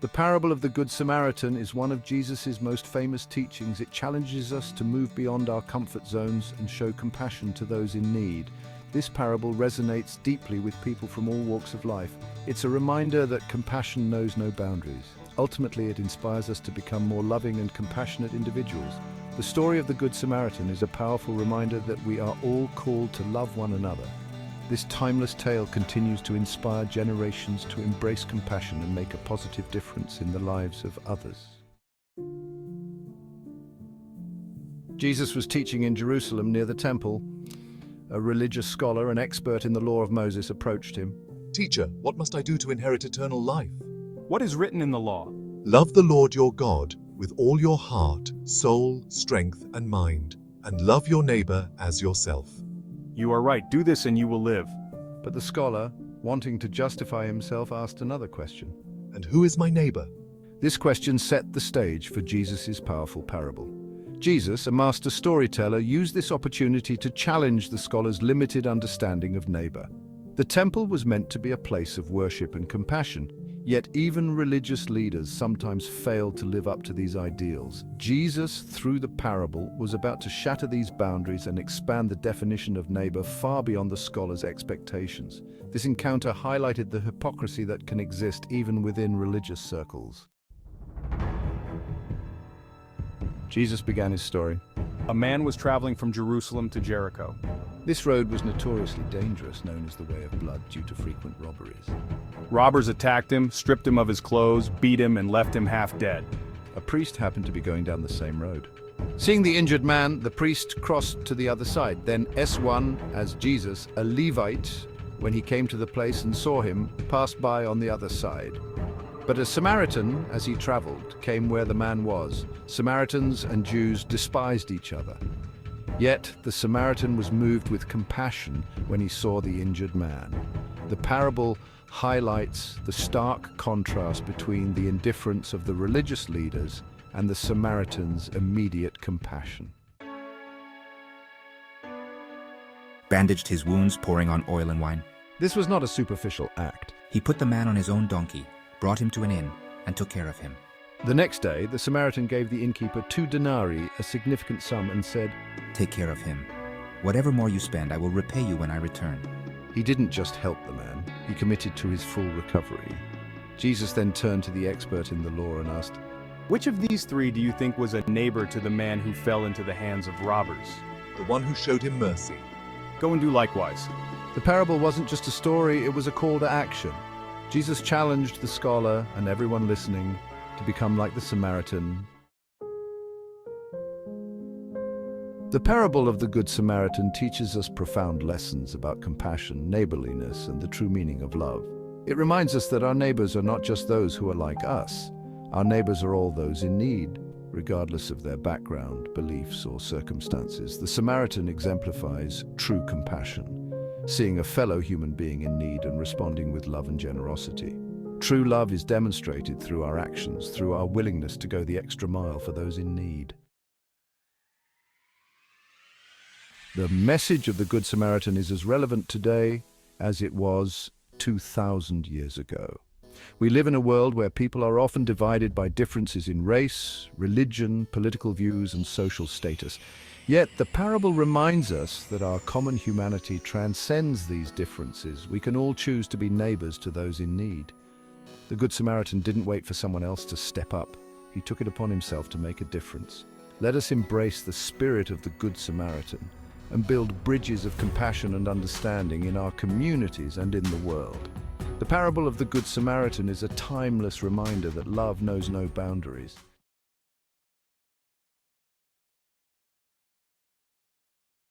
The parable of the Good Samaritan is one of Jesus' most famous teachings. It challenges us to move beyond our comfort zones and show compassion to those in need. This parable resonates deeply with people from all walks of life. It's a reminder that compassion knows no boundaries. Ultimately, it inspires us to become more loving and compassionate individuals. The story of the Good Samaritan is a powerful reminder that we are all called to love one another. This timeless tale continues to inspire generations to embrace compassion and make a positive difference in the lives of others. Jesus was teaching in Jerusalem near the temple. A religious scholar, an expert in the law of Moses, approached him. Teacher, what must I do to inherit eternal life? What is written in the law? Love the Lord your God with all your heart, soul, strength, and mind, and love your neighbor as yourself. You are right. Do this and you will live. But the scholar, wanting to justify himself, asked another question. And who is my neighbor? This question set the stage for Jesus' powerful parable. Jesus, a master storyteller, used this opportunity to challenge the scholar's limited understanding of neighbor. The temple was meant to be a place of worship and compassion, yet even religious leaders sometimes failed to live up to these ideals. Jesus, through the parable, was about to shatter these boundaries and expand the definition of neighbor far beyond the scholar's expectations. This encounter highlighted the hypocrisy that can exist even within religious circles. Jesus began his story. A man was traveling from Jerusalem to Jericho. This road was notoriously dangerous, known as the Way of Blood, due to frequent robberies. Robbers attacked him, stripped him of his clothes, beat him, and left him half dead. A priest happened to be going down the same road. Seeing the injured man, the priest crossed to the other side. Then S1, as Jesus, a Levite, when he came to the place and saw him, passed by on the other side. But a Samaritan, as he traveled, came where the man was. Samaritans and Jews despised each other. Yet the Samaritan was moved with compassion when he saw the injured man. The parable highlights the stark contrast between the indifference of the religious leaders and the Samaritan's immediate compassion. Bandaged his wounds, pouring on oil and wine. This was not a superficial act. He put the man on his own donkey, brought him to an inn, and took care of him. The next day, the Samaritan gave the innkeeper 2 denarii, a significant sum, and said, Take care of him. Whatever more you spend, I will repay you when I return. He didn't just help the man, he committed to his full recovery. Jesus then turned to the expert in the law and asked, Which of these 3 do you think was a neighbor to the man who fell into the hands of robbers? The one who showed him mercy. Go and do likewise. The parable wasn't just a story, it was a call to action. Jesus challenged the scholar and everyone listening to become like the Samaritan. The parable of the Good Samaritan teaches us profound lessons about compassion, neighborliness, and the true meaning of love. It reminds us that our neighbors are not just those who are like us. Our neighbors are all those in need, regardless of their background, beliefs, or circumstances. The Samaritan exemplifies true compassion, seeing a fellow human being in need and responding with love and generosity. True love is demonstrated through our actions, through our willingness to go the extra mile for those in need. The message of the Good Samaritan is as relevant today as it was 2,000 years ago. We live in a world where people are often divided by differences in race, religion, political views, and social status. Yet the parable reminds us that our common humanity transcends these differences. We can all choose to be neighbors to those in need. The Good Samaritan didn't wait for someone else to step up. He took it upon himself to make a difference. Let us embrace the spirit of the Good Samaritan and build bridges of compassion and understanding in our communities and in the world. The parable of the Good Samaritan is a timeless reminder that love knows no boundaries.